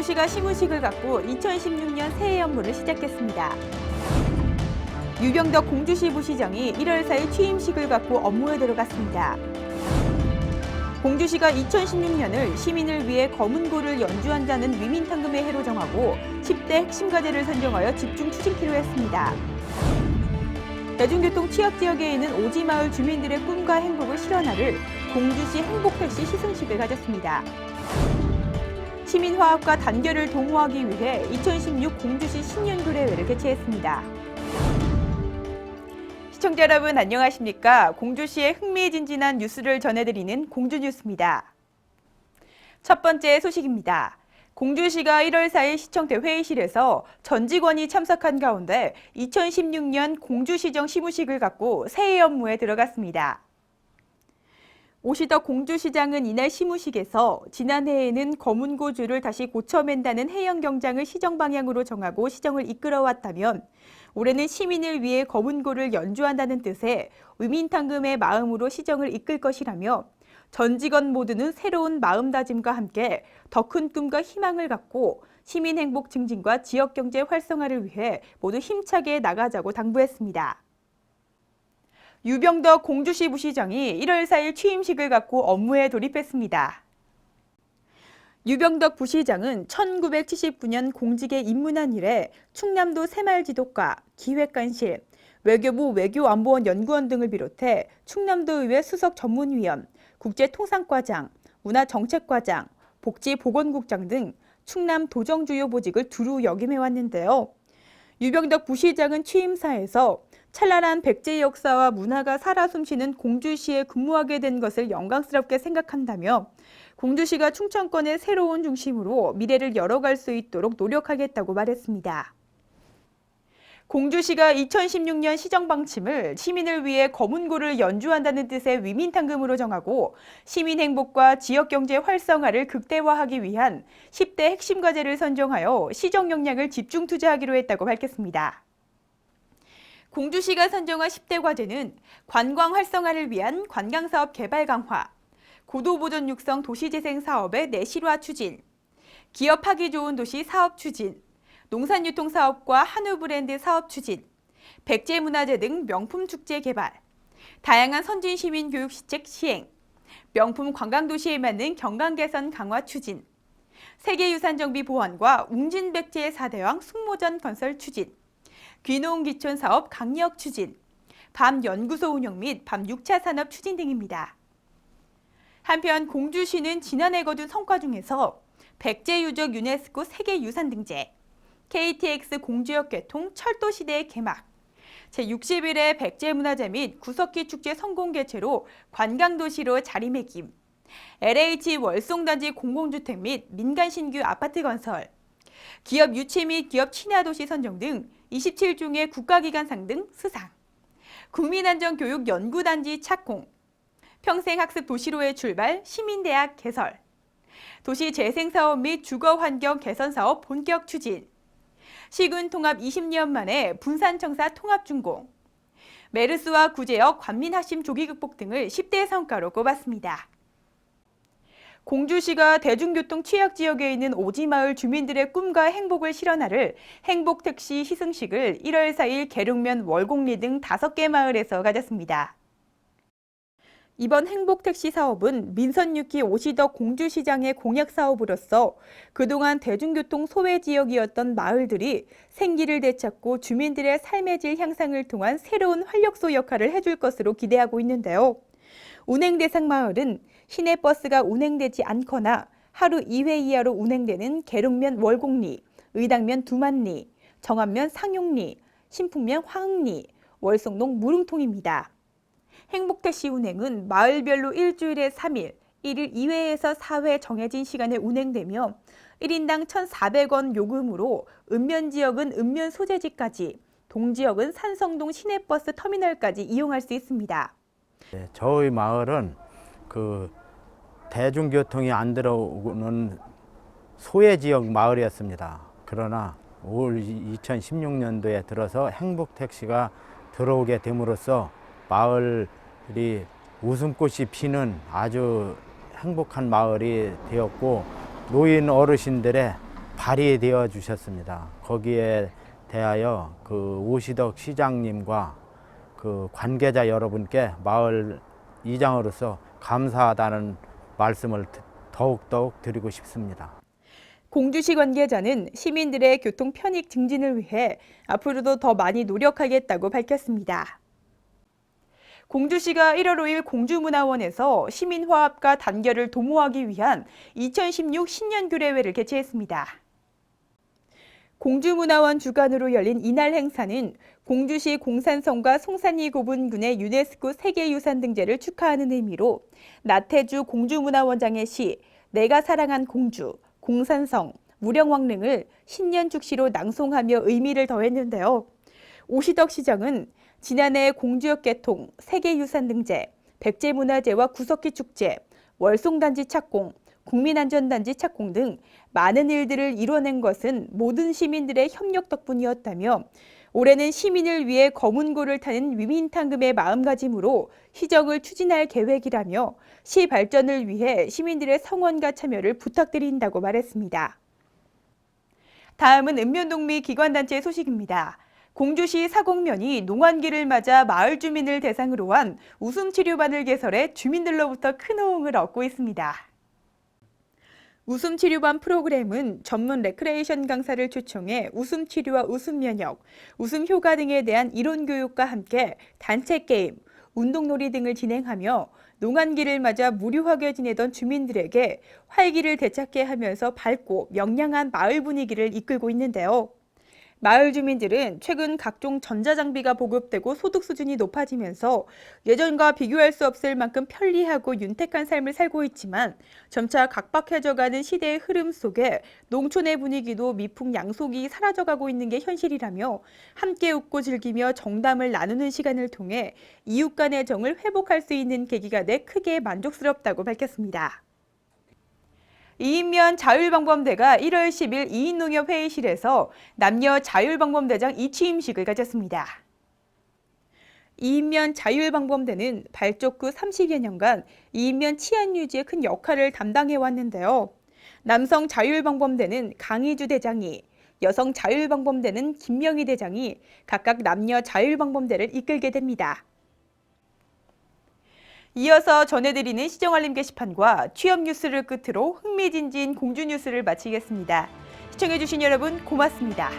공주시가 시무식을 갖고 2016년 새해 업무를 시작했습니다. 유병덕 공주시 부시장이 1월 4일 취임식을 갖고 업무에 들어갔습니다. 공주시가 2016년을 시민을 위해 검은고를 연주한다는 위민탕금의 해로 정하고 10대 핵심 과제를 선정하여 집중 추진키로 했습니다. 대중교통 취약지역에 있는 오지마을 주민들의 꿈과 행복을 실현하를 공주시 행복택시 시승식을 가졌습니다. 시민화합과 단결을 도모하기 위해 2016 공주시 신년교례회를 개최했습니다. 시청자 여러분 안녕하십니까? 공주시의 흥미진진한 뉴스를 전해드리는 공주뉴스입니다. 첫 번째 소식입니다. 공주시가 1월 4일 시청대 회의실에서 전 직원이 참석한 가운데 2016년 공주시정 시무식을 갖고 새해 업무에 들어갔습니다. 오시덕 공주시장은 이날 시무식에서 지난해에는 검은고주를 다시 고쳐맨다는 해영 경장을 시정 방향으로 정하고 시정을 이끌어왔다면 올해는 시민을 위해 검은고를 연주한다는 뜻의 위민탕금의 마음으로 시정을 이끌 것이라며 전 직원 모두는 새로운 마음다짐과 함께 더 큰 꿈과 희망을 갖고 시민 행복 증진과 지역 경제 활성화를 위해 모두 힘차게 나가자고 당부했습니다. 유병덕 공주시 부시장이 1월 4일 취임식을 갖고 업무에 돌입했습니다. 유병덕 부시장은 1979년 공직에 입문한 이래 충남도 새마을지도과, 기획관실, 외교부 외교안보원 연구원 등을 비롯해 충남도의회 수석 전문위원, 국제통상과장, 문화정책과장, 복지보건국장 등 충남 도정 주요 보직을 두루 역임해왔는데요. 유병덕 부시장은 취임사에서 찬란한 백제 역사와 문화가 살아 숨쉬는 공주시에 근무하게 된 것을 영광스럽게 생각한다며 공주시가 충청권의 새로운 중심으로 미래를 열어갈 수 있도록 노력하겠다고 말했습니다. 공주시가 2016년 시정 방침을 시민을 위해 검은고를 연주한다는 뜻의 위민탕금으로 정하고 시민 행복과 지역 경제 활성화를 극대화하기 위한 10대 핵심 과제를 선정하여 시정 역량을 집중 투자하기로 했다고 밝혔습니다. 공주시가 선정한 10대 과제는 관광 활성화를 위한 관광사업 개발 강화, 고도보전 육성 도시재생 사업의 내실화 추진, 기업하기 좋은 도시 사업 추진, 농산유통 사업과 한우 브랜드 사업 추진, 백제문화재 등 명품 축제 개발, 다양한 선진 시민 교육 시책 시행, 명품 관광도시에 맞는 경관 개선 강화 추진, 세계유산 정비 보완과 웅진 백제의 4대왕 숭모전 건설 추진, 귀농 기촌 사업 강력 추진, 밤 연구소 운영 및 밤 6차 산업 추진 등입니다. 한편 공주시는 지난해 거둔 성과 중에서 백제유적 유네스코 세계유산 등재, KTX 공주역 개통 철도시대의 개막, 제61회 백제문화제 및 구석기 축제 성공 개최로 관광도시로 자리매김, LH 월송단지 공공주택 및 민간 신규 아파트 건설, 기업 유치 및 기업 친화도시 선정 등 27종의 국가기관상 등 수상, 국민안전교육연구단지 착공, 평생학습 도시로의 출발 시민대학 개설, 도시재생사업 및 주거환경 개선사업 본격 추진, 시군 통합 20년 만에 분산청사 통합준공, 메르스와 구제역 관민학심 조기 극복 등을 10대 성과로 꼽았습니다. 공주시가 대중교통 취약지역에 있는 오지마을 주민들의 꿈과 행복을 실현하를 행복택시 시승식을 1월 4일 계룡면 월곡리 등 5개 마을에서 가졌습니다. 이번 행복택시 사업은 민선 6기 오시덕 공주시장의 공약 사업으로서 그동안 대중교통 소외 지역이었던 마을들이 생기를 되찾고 주민들의 삶의 질 향상을 통한 새로운 활력소 역할을 해줄 것으로 기대하고 있는데요. 운행 대상 마을은 시내버스가 운행되지 않거나 하루 2회 이하로 운행되는 계룡면 월곡리, 의당면 두만리, 정안면 상용리, 신풍면 화흥리, 월송동 무릉통입니다. 행복택시 운행은 마을별로 일주일에 3일, 1일 2회에서 4회 정해진 시간에 운행되며 1인당 1,400원 요금으로 읍면지역은 읍면 소재지까지, 동지역은 산성동 시내버스 터미널까지 이용할 수 있습니다. 저희 마을은 대중교통이 안 들어오는 소외지역 마을이었습니다. 그러나 올 2016년도에 들어서 행복택시가 들어오게 됨으로써 마을이 웃음꽃이 피는 아주 행복한 마을이 되었고 노인 어르신들의 발의되어 주셨습니다. 거기에 대하여 그 오시덕 시장님과 그 관계자 여러분께 마을 이장으로서 감사하다는 말씀을 더욱더욱 드리고 싶습니다. 공주시 관계자는 시민들의 교통 편익 증진을 위해 앞으로도 더 많이 노력하겠다고 밝혔습니다. 공주시가 1월 5일 공주문화원에서 시민화합과 단결을 도모하기 위한 2016 신년규례회를 개최했습니다. 공주문화원 주관으로 열린 이날 행사는 공주시 공산성과 송산리 고분군의 유네스코 세계유산 등재를 축하하는 의미로 나태주 공주문화원장의 시 내가 사랑한 공주, 공산성, 무령왕릉을 신년 축시로 낭송하며 의미를 더했는데요. 오시덕 시장은 지난해 공주역 개통, 세계유산 등재, 백제문화제와 구석기 축제, 월송단지 착공, 국민안전단지 착공 등 많은 일들을 이뤄낸 것은 모든 시민들의 협력 덕분이었다며 올해는 시민을 위해 검은고를 타는 위민탕금의 마음가짐으로 시정을 추진할 계획이라며 시 발전을 위해 시민들의 성원과 참여를 부탁드린다고 말했습니다. 다음은 읍면동미 기관단체 소식입니다. 공주시 사곡면이 농한기를 맞아 마을 주민을 대상으로 한 웃음치료반을 개설해 주민들로부터 큰 호응을 얻고 있습니다. 웃음치료반 프로그램은 전문 레크레이션 강사를 초청해 웃음치료와 웃음면역, 웃음효과 등에 대한 이론 교육과 함께 단체 게임, 운동놀이 등을 진행하며 농한기를 맞아 무료하게 지내던 주민들에게 활기를 되찾게 하면서 밝고 명량한 마을 분위기를 이끌고 있는데요. 마을 주민들은 최근 각종 전자장비가 보급되고 소득 수준이 높아지면서 예전과 비교할 수 없을 만큼 편리하고 윤택한 삶을 살고 있지만 점차 각박해져가는 시대의 흐름 속에 농촌의 분위기도 미풍양속이 사라져가고 있는 게 현실이라며 함께 웃고 즐기며 정담을 나누는 시간을 통해 이웃 간의 정을 회복할 수 있는 계기가 돼 크게 만족스럽다고 밝혔습니다. 이인면 자율방범대가 1월 10일 이인농협 회의실에서 남녀 자율방범대장 이취임식을 가졌습니다. 이인면 자율방범대는 발족후 30여 년간 이인면 치안 유지에 큰 역할을 담당해왔는데요. 남성 자율방범대는 강희주 대장이, 여성 자율방범대는 김명희 대장이 각각 남녀 자율방범대를 이끌게 됩니다. 이어서 전해드리는 시정알림 게시판과 취업 뉴스를 끝으로 흥미진진 공주 뉴스를 마치겠습니다. 시청해주신 여러분 고맙습니다.